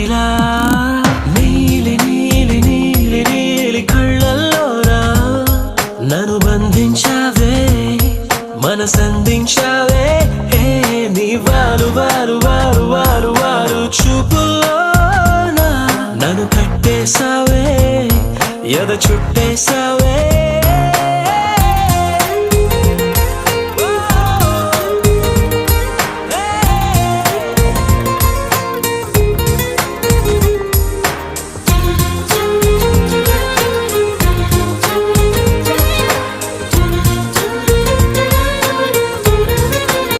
ఇలా నీలి నీలి నీలి నీలి కళ్ళల్లోరా నన్ను బంధించావే మనసందించావే నీ వారు వారు వారు వారు వారు చూపుల్లోనా నన్ను కట్టేసావే ఎద చుట్టేసావే